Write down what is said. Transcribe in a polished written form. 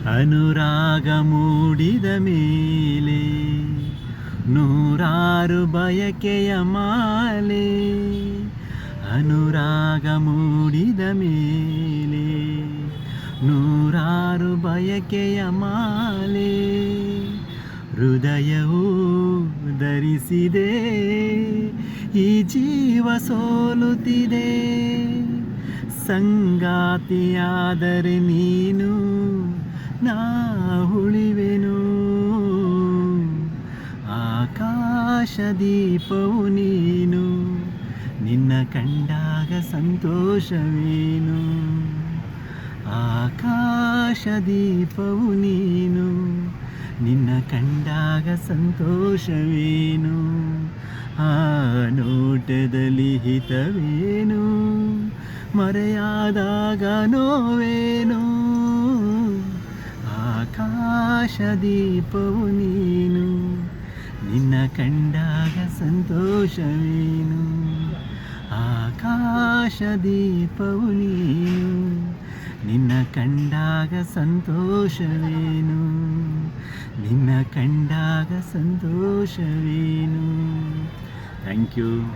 ಅನುರಾಗ ಮೂಡಿದ ಮೇಲೆ ನೂರಾರು ಬಯಕೆಯ ಮಾಲೆ. ಅನುರಾಗ ಮೂಡಿದ ಮೇಲೆ ನೂರಾರು ಬಯಕೆಯ ಮಾಲೆ. ಹೃದಯವು ಧರಿಸಿದೆ, ಈ ಜೀವ ಸೋಲುತ್ತಿದೆ. ಸಂಗಾತಿಯಾದರೆ ನೀನು, ನಾ ಉಳಿವೆನು. ಆಕಾಶ ದೀಪವು ನೀನು, ನಿನ್ನ ಕಂಡಾಗ ಸಂತೋಷವೇನು. ಆಕಾಶ ದೀಪವು ನೀನು, ನಿನ್ನ ಕಂಡಾಗ ಸಂತೋಷವೇನು. ಆ ನೋಟದಲ್ಲಿ ಹಿತವೇನು, ಮರೆಯಾದಾಗ ನೋವೇನು. ಆಕಾಶ ದೀಪವು ನೀನು, ನಿನ್ನ ಕಂಡಾಗ ಸಂತೋಷವೇನು. ಆಕಾಶ ದೀಪವು ನೀನು, ನಿನ್ನ ಕಂಡಾಗ ಸಂತೋಷವೇನು. ನಿನ್ನ ಕಂಡಾಗ ಸಂತೋಷವೇನು. Thank you.